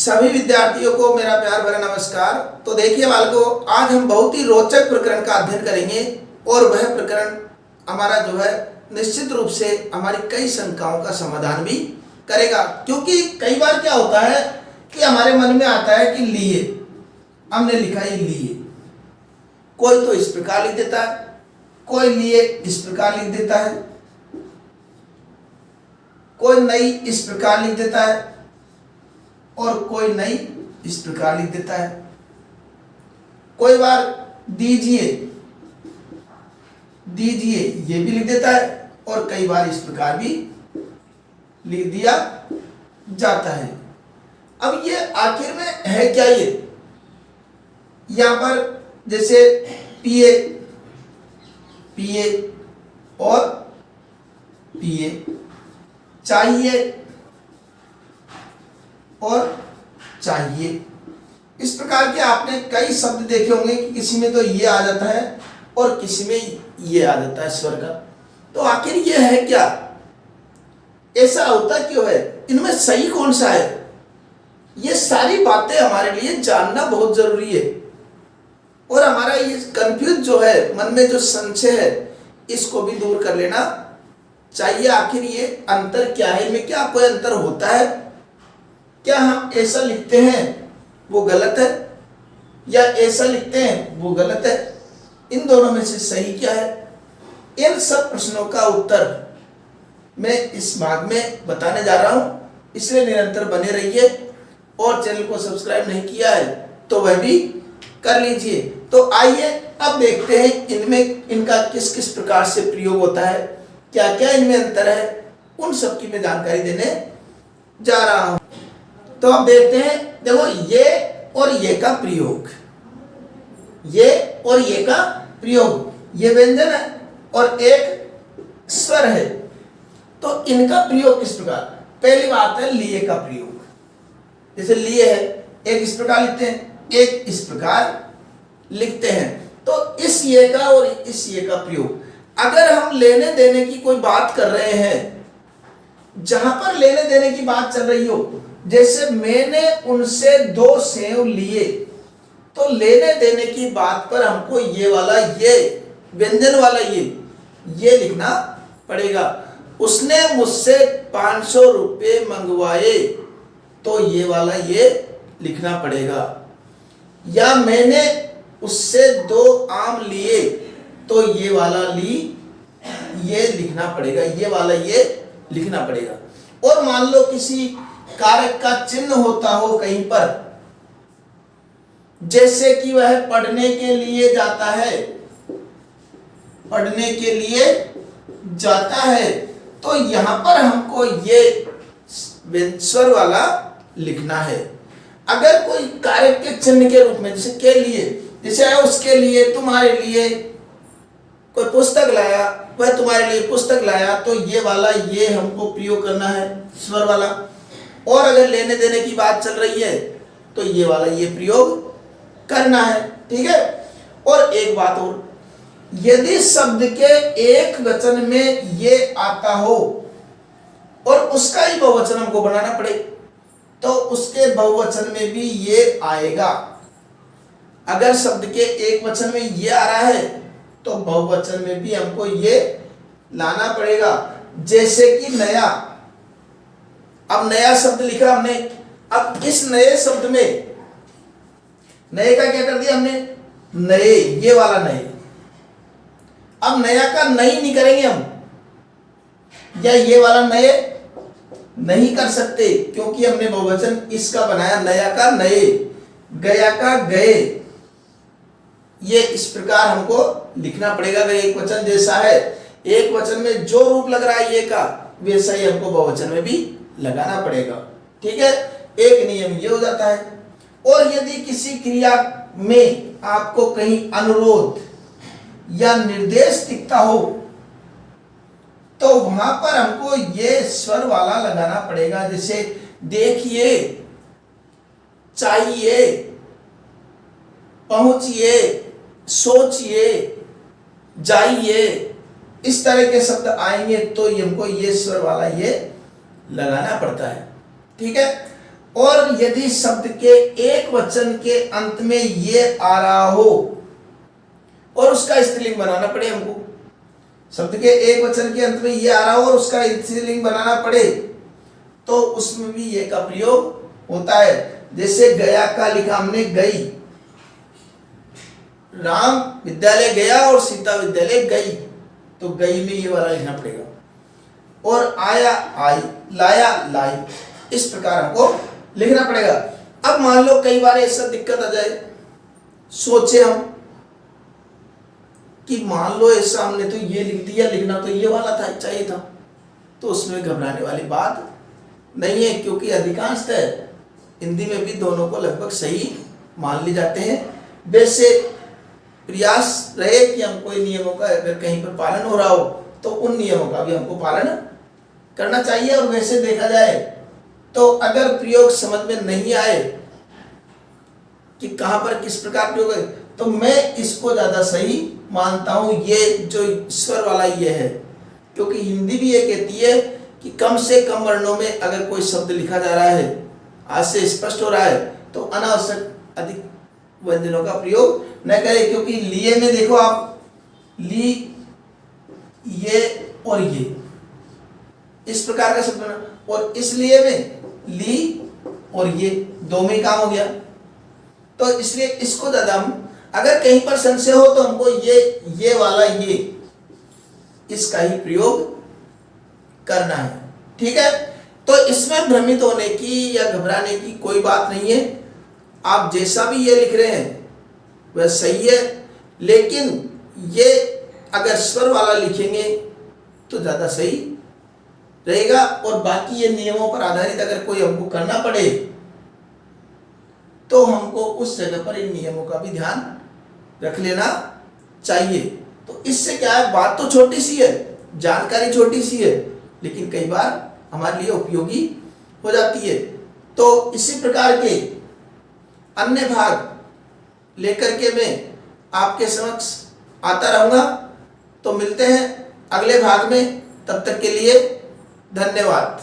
सभी विद्यार्थियों को मेरा प्यार भरा नमस्कार। तो देखिए बालकों, आज हम बहुत ही रोचक प्रकरण का अध्ययन करेंगे और वह प्रकरण हमारा जो है निश्चित रूप से हमारी कई शंकाओं का समाधान भी करेगा। क्योंकि कई बार क्या होता है कि हमारे मन में आता है कि लिए, हमने लिखा है लिए, कोई तो इस प्रकार लिख देता है, कोई लिए इस प्रकार लिख देता है, कोई नई इस प्रकार लिख देता है और कोई नई इस प्रकार लिख देता है। कोई बार दीजिए दीजिए ये भी लिख देता है और कई बार इस प्रकार भी लिख दिया जाता है। अब ये आखिर में है क्या? ये यहां पर जैसे पिए पिए और पिए, चाहिए और चाहिए, इस प्रकार के आपने कई शब्द देखे होंगे कि किसी में तो ये आ जाता है और किसी में ये आ जाता है स्वर का। तो आखिर ये है क्या? ऐसा होता क्यों है? इनमें सही कौन सा है? ये सारी बातें हमारे लिए जानना बहुत जरूरी है और हमारा ये कंफ्यूज जो है, मन में जो संशय है, इसको भी दूर कर लेना चाहिए। आखिर ये अंतर क्या है? इनमें क्या कोई अंतर होता है? क्या हम ऐसा लिखते हैं वो गलत है या ऐसा लिखते हैं वो गलत है? इन दोनों में से सही क्या है? इन सब प्रश्नों का उत्तर मैं इस भाग में बताने जा रहा हूं, इसलिए निरंतर बने रहिए और चैनल को सब्सक्राइब नहीं किया है तो वह भी कर लीजिए। तो आइए अब देखते हैं इनमें इनका किस किस प्रकार से प्रयोग होता है, क्या क्या इनमें अंतर है, उन सब की मैं जानकारी देने जा रहा हूं। तो अब देखते हैं, देखो ये और ये का प्रयोग, ये और ये का प्रयोग, ये व्यंजन है और एक स्वर है, तो इनका प्रयोग किस प्रकार? पहली बात है लिए का प्रयोग। जैसे लिए है, एक इस प्रकार लिखते हैं, एक इस प्रकार लिखते हैं, तो इस ये का और इस ये का प्रयोग। अगर हम लेने देने की कोई बात कर रहे हैं, जहां पर लेने देने की बात चल रही हो, जैसे मैंने उनसे 2 सेव लिए, तो लेने देने की बात पर हमको ये वाला, ये व्यंजन वाला ये लिखना पड़ेगा। उसने मुझसे 500 रुपये मंगवाए, तो ये वाला ये लिखना पड़ेगा। या मैंने उससे 2 आम लिए, तो ये वाला ली ये लिखना पड़ेगा, ये वाला ये लिखना पड़ेगा। और मान लो किसी कारक का चिन्ह होता हो कहीं पर, जैसे कि वह पढ़ने के लिए जाता है, पढ़ने के लिए जाता है, तो यहां पर हमको ये स्वर वाला लिखना है। अगर कोई कारक के चिन्ह के रूप में, जैसे के लिए, जैसे उसके लिए, तुम्हारे लिए, कोई पुस्तक लाया, वह तुम्हारे लिए पुस्तक लाया, तो ये वाला ये हमको प्रयोग करना है, स्वर वाला। और अगर लेने देने की बात चल रही है तो ये वाला ये प्रयोग करना है, ठीक है। और एक बात और, यदि शब्द के एक वचन में ये आता हो और उसका ही बहुवचन हमको बनाना पड़े, तो उसके बहुवचन में भी ये आएगा। अगर शब्द के एक वचन में ये आ रहा है तो बहुवचन में भी हमको ये लाना पड़ेगा। जैसे कि नया, अब नया शब्द लिखा हमने, अब इस नए शब्द में नए का क्या कर दिया हमने? नए, ये वाला नए। अब नया का नई नहीं करेंगे हम, या ये वाला नए नहीं कर सकते, क्योंकि हमने बहुवचन इसका बनाया, नया का नए, गया का गए। ये इस प्रकार हमको लिखना पड़ेगा। अगर एक वचन जैसा है, एक वचन में जो रूप लग रहा है ये का, वैसा ही हमको बहुवचन में भी लगाना पड़ेगा, ठीक है। एक नियम ये हो जाता है। और यदि किसी क्रिया में आपको कहीं अनुरोध या निर्देश दिखता हो, तो वहां पर हमको ये स्वर वाला लगाना पड़ेगा। जैसे देखिए, चाहिए, पहुंचिए, सोचिए, जाइए, इस तरह के शब्द आएंगे तो हमको ये स्वर वाला ये लगाना पड़ता है, ठीक है। और यदि शब्द के एक वचन के अंत में ये आ रहा हो और उसका स्त्रीलिंग बनाना पड़े हमको, शब्द के एक वचन के अंत में ये आ रहा हो और उसका स्त्रीलिंग बनाना पड़े, तो उसमें भी ये का प्रयोग होता है। जैसे गया का लिखा हमने गई, राम विद्यालय गया और सीता विद्यालय गई, तो गई में ये वाला लिखना पड़ेगा। और आया आई, लाया लाई, इस प्रकार हमको लिखना पड़ेगा। अब मान लो कई बार ऐसा दिक्कत आ जाए, सोचे हम कि मान लो ऐसा हमने तो ये लिख दिया, लिखना तो ये वाला था, चाहिए था, तो उसमें घबराने वाली बात नहीं है, क्योंकि अधिकांशतः हिंदी में भी दोनों को लगभग सही मान ले जाते हैं। वैसे प्रयास रहे कि हम कोई नियमों का अगर कहीं पर पालन हो रहा हो तो उन नियमों का भी हमको पालन करना चाहिए। और वैसे देखा जाए तो अगर प्रयोग समझ में नहीं आए कि कहां पर किस प्रकार प्रयोग है, तो मैं इसको ज्यादा सही मानता हूं, ये जो स्वर वाला ये है, क्योंकि हिंदी भी ये कहती है कि कम से कम वर्णों में अगर कोई शब्द लिखा जा रहा है, आज से स्पष्ट हो रहा है, तो अनावश्यक अधिक व्यंजनों का प्रयोग न करें। क्योंकि लिए में देखो आप, ली, ये और ये इस प्रकार का शब्द बना, और इसलिए में ली और ये दो में काम हो गया। तो इसलिए इसको ज्यादा हम अगर कहीं पर संशय हो तो हमको ये वाला ये इसका ही प्रयोग करना है, ठीक है। तो इसमें भ्रमित होने की या घबराने की कोई बात नहीं है। आप जैसा भी ये लिख रहे हैं वह सही है, लेकिन ये अगर स्वर वाला लिखेंगे तो ज़्यादा सही रहेगा। और बाकी ये नियमों पर आधारित अगर कोई हमको करना पड़े तो हमको उस जगह पर इन नियमों का भी ध्यान रख लेना चाहिए। तो इससे क्या है, बात तो छोटी सी है, जानकारी छोटी सी है, लेकिन कई बार हमारे लिए उपयोगी हो जाती है। तो इसी प्रकार के अन्य भाग लेकर के मैं आपके समक्ष आता रहूंगा। तो मिलते हैं अगले भाग में, तब तक के लिए धन्यवाद।